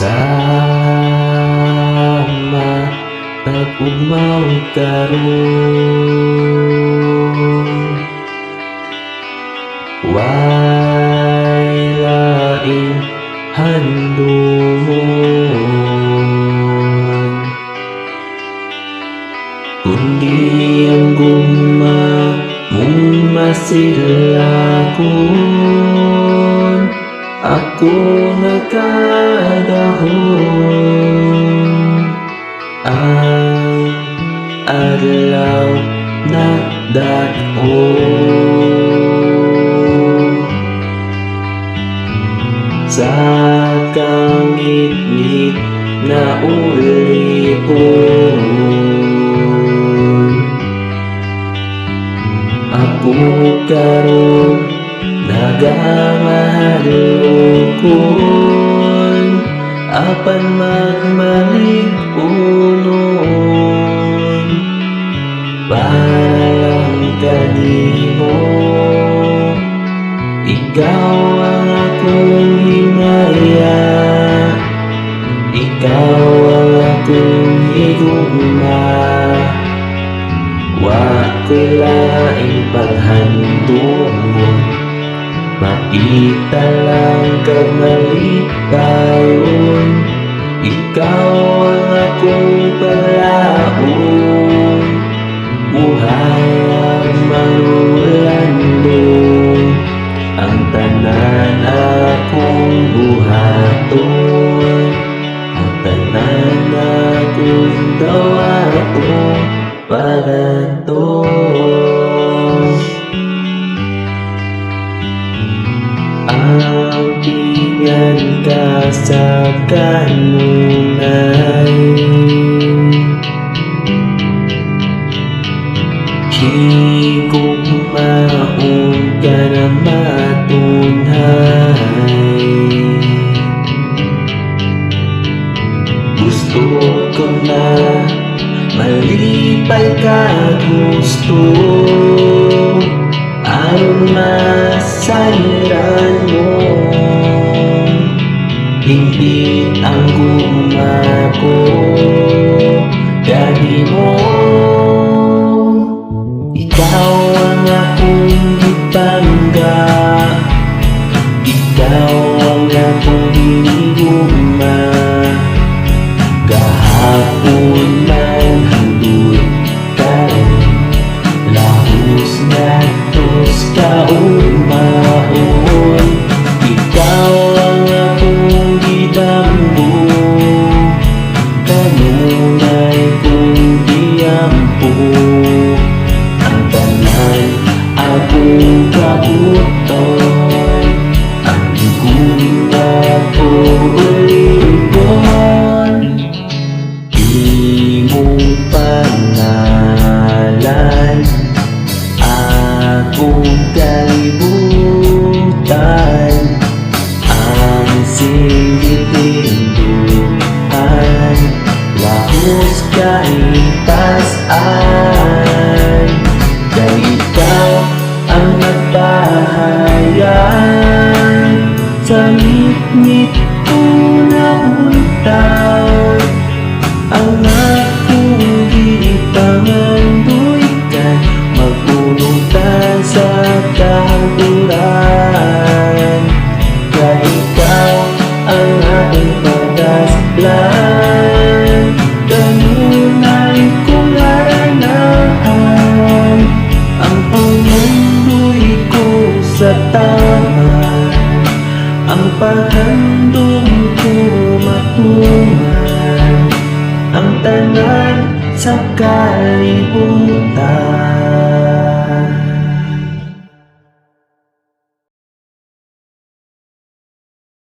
Sama pag-umaw karon, way laing handumon, kundi ang guma mong masilakon. Ako nagkadahon, ang adlaw na daon, sa kangit-ngit na ulipon. Ako karon nagamahalukon, apan magmalig-unon, para lang kanimo. Ikaw ang akong hinaya, ikaw ang akong higugma. Wa ko'y laing paghandumon, makita lang kag malikayon. Ikaw ang akong palaon, buhay ang manulandong, ang tanan akong buhaton, ang tanan akong dawaton, pagaton. Ampingan ka sa kanunay, higugmaon ka na matunhay. Gusto ko na malipay ka gusto, ayon masaliran mo. Hingpit ang gumako, gani mo. Ikaw ang akong ipangga, ikaw ang akong hinigugma. Gahapon man hangtod karon, lahos ngadtos kaugmahon. Ikaw ang akong gidamgo, kanunay kong giyampo. Ang tanan akong kabuton, ang guna ko ulipon. Imong pangalan akong kalibutan, ang singitinduhan lahos kaitasan. Kay ikaw ang nagbahayan, sa ngit-ngit ko na untaw, ang akong gipangandoykan, magpunutan sa kahanturan. Kay ikaw ang aking pagkaslan, kanunay kong aranahan, ang pangandoy ko sa tama, ang paghandom ko matungan, ang tanan sa kalibutan.